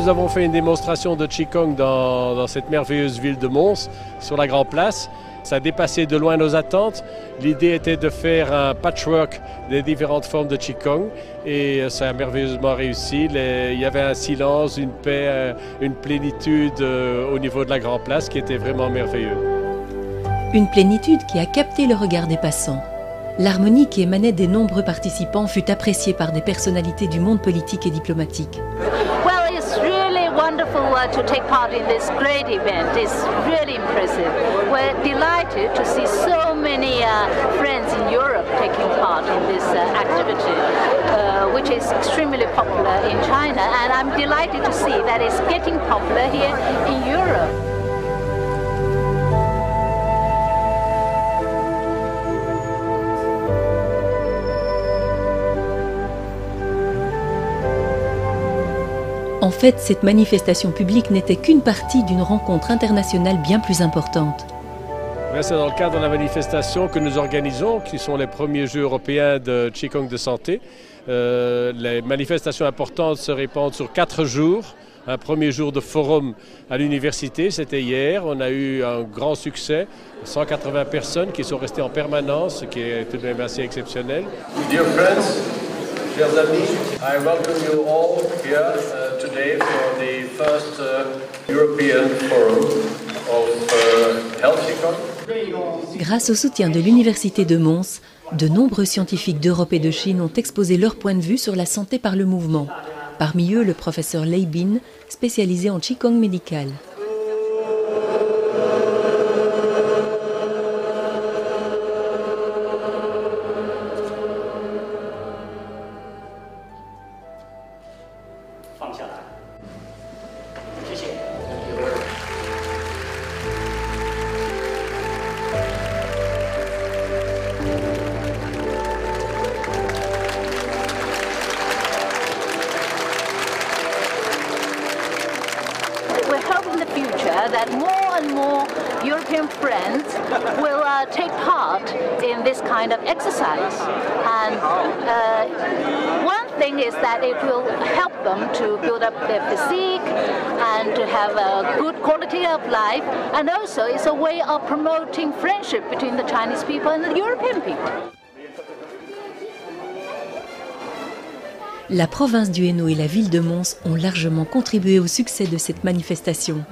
nous avons fait une démonstration de Qigong dans cette merveilleuse ville de Mons, sur la Grande Place. Ça a dépassé de loin nos attentes. L'idée était de faire un patchwork des différentes formes de Qigong et ça a merveilleusement réussi. Il y avait un silence, une paix, une plénitude au niveau de la Grande Place qui était vraiment merveilleux. Une plénitude qui a capté le regard des passants. L'harmonie qui émanait des nombreux participants fut appréciée par des personnalités du monde politique et diplomatique. Well, it's really wonderful to take part in this great event. It's really impressive. We're delighted to see so many friends in Europe taking part in this activity, which is extremely popular in China. And I'm delighted to see that it's getting popular here in Europe. En fait, cette manifestation publique n'était qu'une partie d'une rencontre internationale bien plus importante. C'est dans le cadre de la manifestation que nous organisons, qui sont les premiers Jeux européens de Qigong de santé. Les manifestations importantes se répandent sur 4 jours. Un premier jour de forum à l'université, c'était hier. On a eu un grand succès, 180 personnes qui sont restées en permanence, ce qui est tout de même assez exceptionnel. Dear friends, chers amis, I welcome you all here today for the first European Forum of Health Qigong. Grâce au soutien de l'Université de Mons, de nombreux scientifiques d'Europe et de Chine ont exposé leur point de vue sur la santé par le mouvement. Parmi eux, le professeur Lei Bin, spécialisé en Qigong médical. That more and more European friends will take part in this kind of exercise. And one thing is that it will help them to build up their physique and to have a good quality of life. And also it's a way of promoting friendship between the Chinese people and the European people. La province du Hainaut et la ville de Mons ont largement contribué au succès de cette manifestation.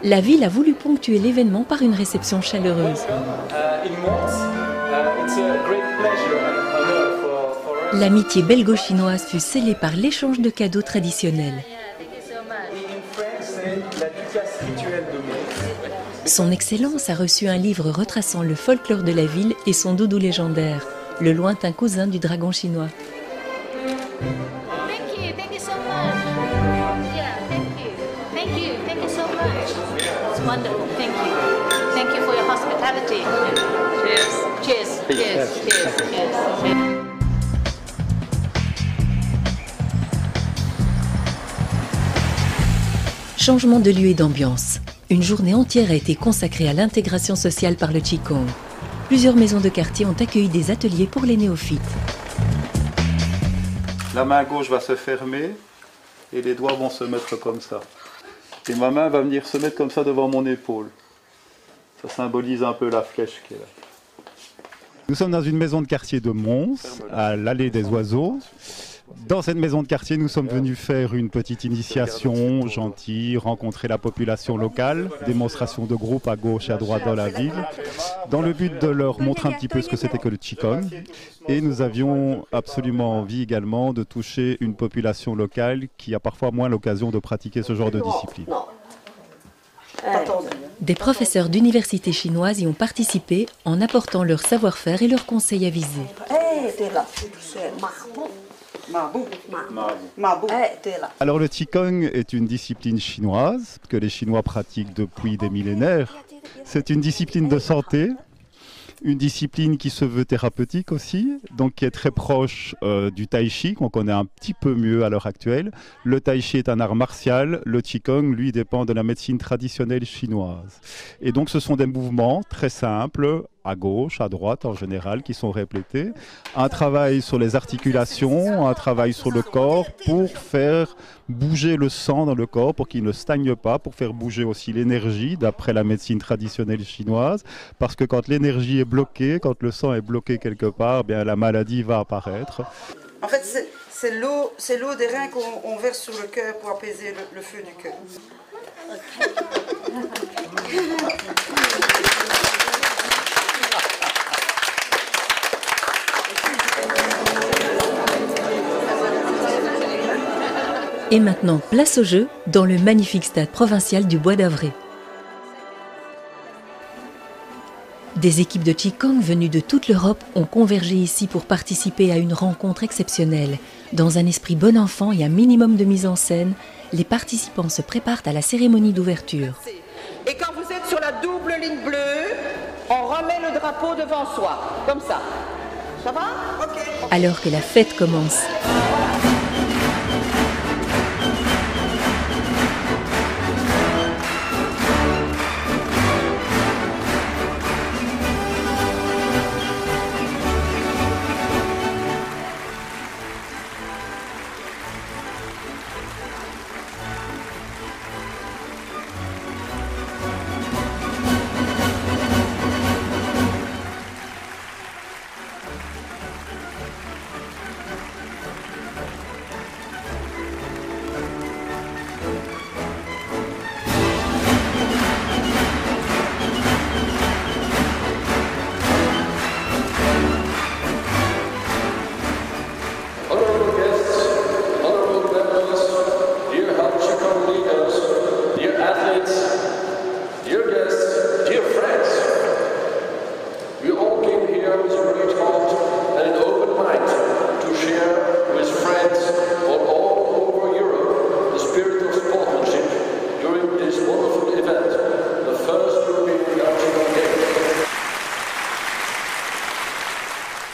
La ville a voulu ponctuer l'événement par une réception chaleureuse. L'amitié belgo-chinoise fut scellée par l'échange de cadeaux traditionnels. Son Excellence a reçu un livre retraçant le folklore de la ville et son doudou légendaire, le lointain cousin du dragon chinois. Wonderful, thank you. Thank you for your hospitality. Cheers. Cheers. Cheers. Cheers. Cheers. Changement de lieu et d'ambiance. Une journée entière a été consacrée à l'intégration sociale par le Qigong. Plusieurs maisons de quartier ont accueilli des ateliers pour les néophytes. La main gauche va se fermer et les doigts vont se mettre comme ça. Et ma main va venir se mettre comme ça devant mon épaule. Ça symbolise un peu la flèche qui est là. Nous sommes dans une maison de quartier de Mons, à l'allée des Oiseaux. Dans cette maison de quartier, nous sommes venus faire une petite initiation gentille, rencontrer la population locale, démonstration de groupe à gauche et à droite dans la ville, dans le but de leur montrer un petit peu ce que c'était que le Qigong. Et nous avions absolument envie également de toucher une population locale qui a parfois moins l'occasion de pratiquer ce genre de discipline. Des professeurs d'universités chinoises y ont participé en apportant leur savoir-faire et leurs conseils avisés. Alors le Qigong est une discipline chinoise que les Chinois pratiquent depuis des millénaires. C'est une discipline de santé, une discipline qui se veut thérapeutique aussi, donc qui est très proche du Tai Chi, qu'on connaît un petit peu mieux à l'heure actuelle. Le Tai Chi est un art martial, le Qigong, lui, dépend de la médecine traditionnelle chinoise. Et donc ce sont des mouvements très simples, à gauche, à droite en général, qui sont répétés. Un travail sur les articulations, un travail sur le corps pour faire bouger le sang dans le corps, pour qu'il ne stagne pas, pour faire bouger aussi l'énergie, d'après la médecine traditionnelle chinoise. Parce que quand l'énergie est bloquée, quand le sang est bloqué quelque part, eh bien, la maladie va apparaître. En fait, c'est l'eau des reins qu'on verse sur le cœur pour apaiser le feu du cœur. Et maintenant, place au jeu dans le magnifique stade provincial du Bois d'Avray. Des équipes de Qigong venues de toute l'Europe ont convergé ici pour participer à une rencontre exceptionnelle. Dans un esprit bon enfant et un minimum de mise en scène, les participants se préparent à la cérémonie d'ouverture. Et quand vous êtes sur la double ligne bleue, on remet le drapeau devant soi, comme ça. Ça va? Ok. Alors que la fête commence.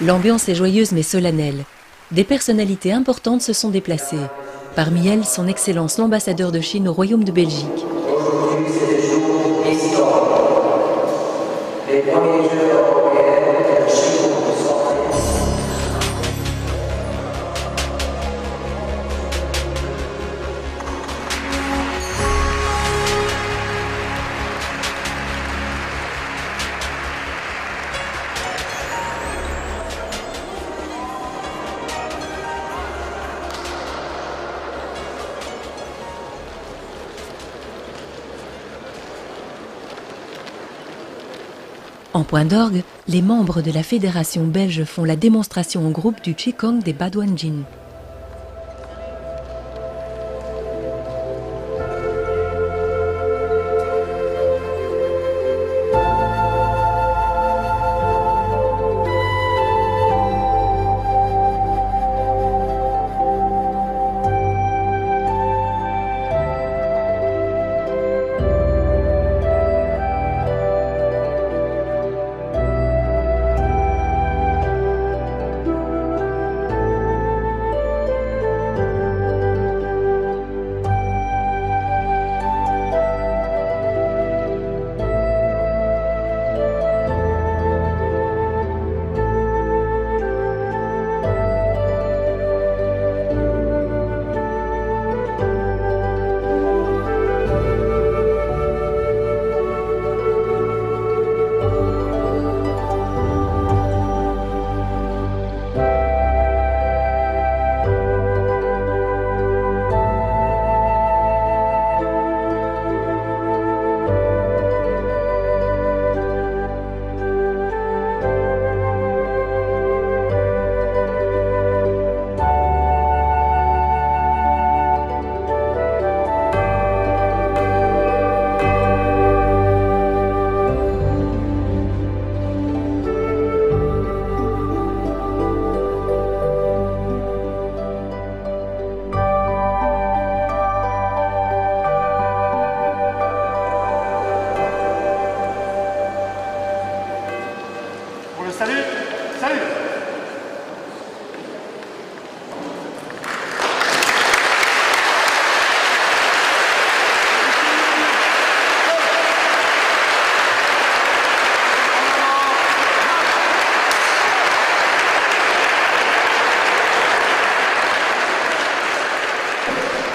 L'ambiance est joyeuse mais solennelle. Des personnalités importantes se sont déplacées. Parmi elles, son Excellence l'ambassadeur de Chine au Royaume de Belgique. Aujourd'hui, c'est des jours historiques. Les premiers Jeux européens de Chine ont sorti. En point d'orgue, les membres de la fédération belge font la démonstration en groupe du Qigong des Baduanjin.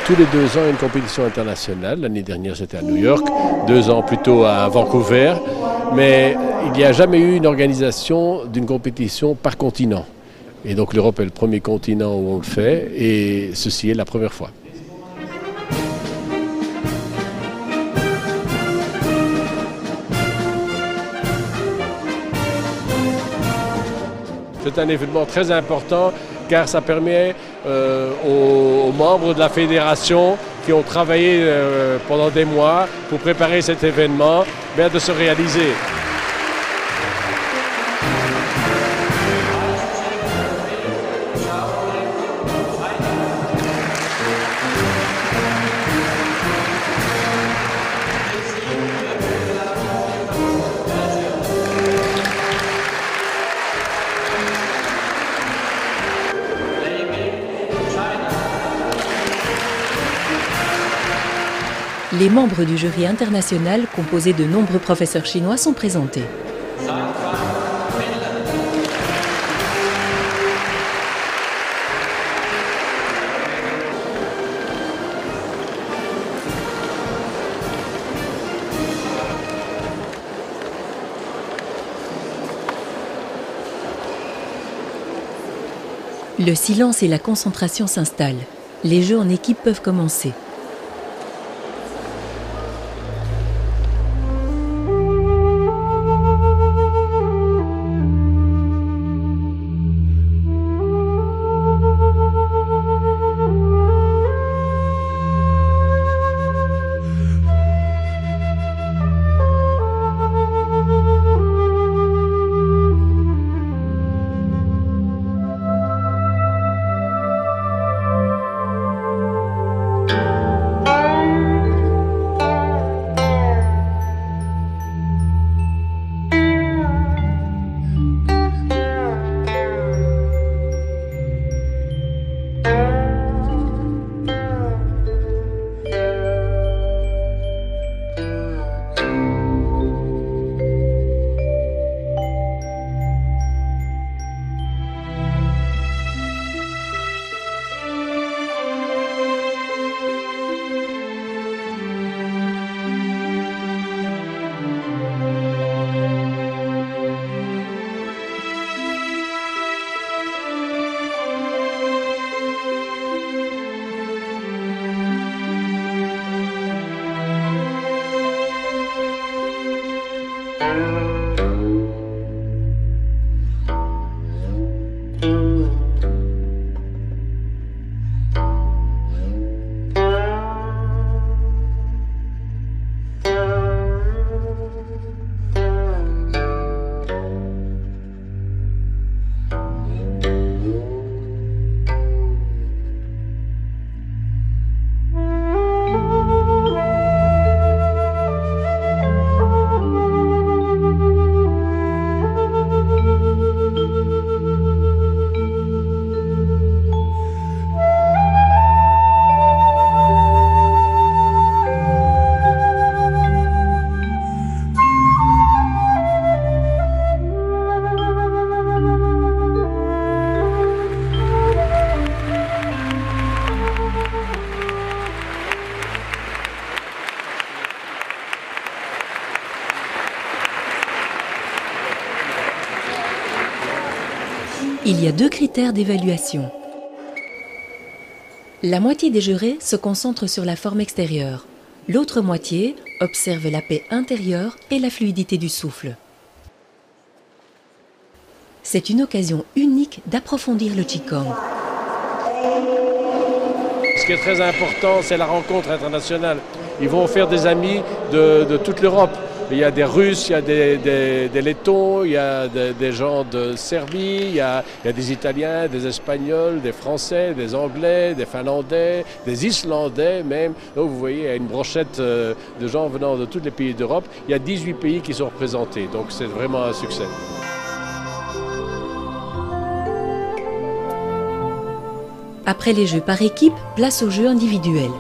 tous les 2 ans une compétition internationale. L'année dernière, c'était à New York, 2 ans plus tôt à Vancouver. Mais il n'y a jamais eu une organisation d'une compétition par continent. Et donc l'Europe est le premier continent où on le fait, et ceci est la première fois. C'est un événement très important car ça permet aux membres de la fédération qui ont travaillé pendant des mois pour préparer cet événement de se réaliser. Les membres du jury international, composé de nombreux professeurs chinois, sont présentés. Le silence et la concentration s'installent. Les jeux en équipe peuvent commencer. Il y a 2 critères d'évaluation. La moitié des jurés se concentre sur la forme extérieure. L'autre moitié observe la paix intérieure et la fluidité du souffle. C'est une occasion unique d'approfondir le Qigong. Ce qui est très important, c'est la rencontre internationale. Ils vont faire des amis de toute l'Europe. Il y a des Russes, il y a des Lettons, il y a des gens de Serbie, il y a des Italiens, des Espagnols, des Français, des Anglais, des Finlandais, des Islandais même. Donc vous voyez, il y a une brochette de gens venant de tous les pays d'Europe. Il y a 18 pays qui sont représentés, donc c'est vraiment un succès. Après les jeux par équipe, place aux jeux individuels.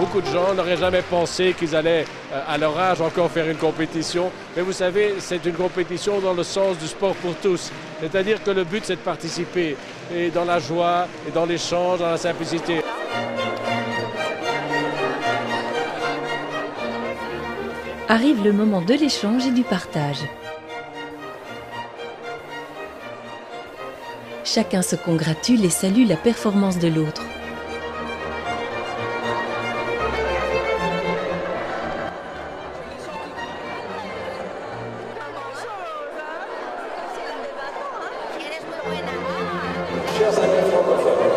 Beaucoup de gens n'auraient jamais pensé qu'ils allaient, à leur âge, encore faire une compétition. Mais vous savez, c'est une compétition dans le sens du sport pour tous. C'est-à-dire que le but, c'est de participer, et dans la joie, et dans l'échange, dans la simplicité. Arrive le moment de l'échange et du partage. Chacun se congratule et salue la performance de l'autre. Chers amis francophones,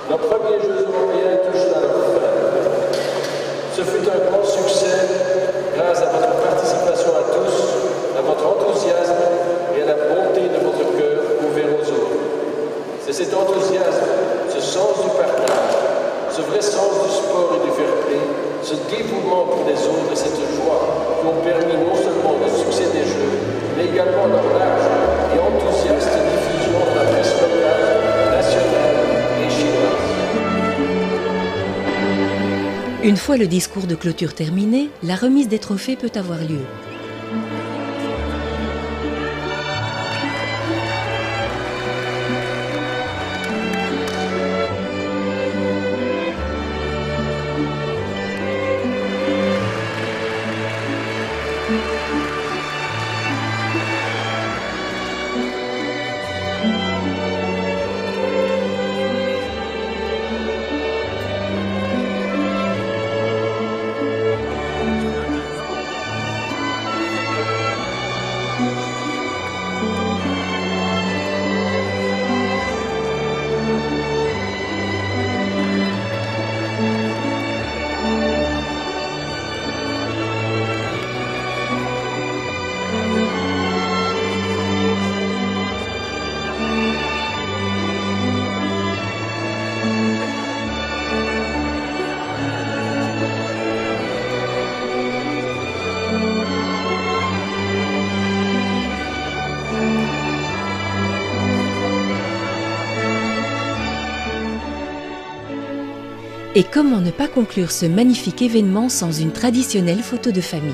nos premiers Jeux européens touchent à leur fin. Ce fut un grand succès grâce à votre participation à tous, à votre enthousiasme et à la bonté de votre cœur ouvert aux autres. C'est cet enthousiasme, ce sens du partage, ce vrai sens du sport et du fair play, ce dévouement pour les autres et cette joie qui ont permis non seulement le succès des Jeux, mais également leur large et enthousiaste diffusion dans la presse locale, nationale et chinoise. Une fois le discours de clôture terminé, la remise des trophées peut avoir lieu. Et comment ne pas conclure ce magnifique événement sans une traditionnelle photo de famille ?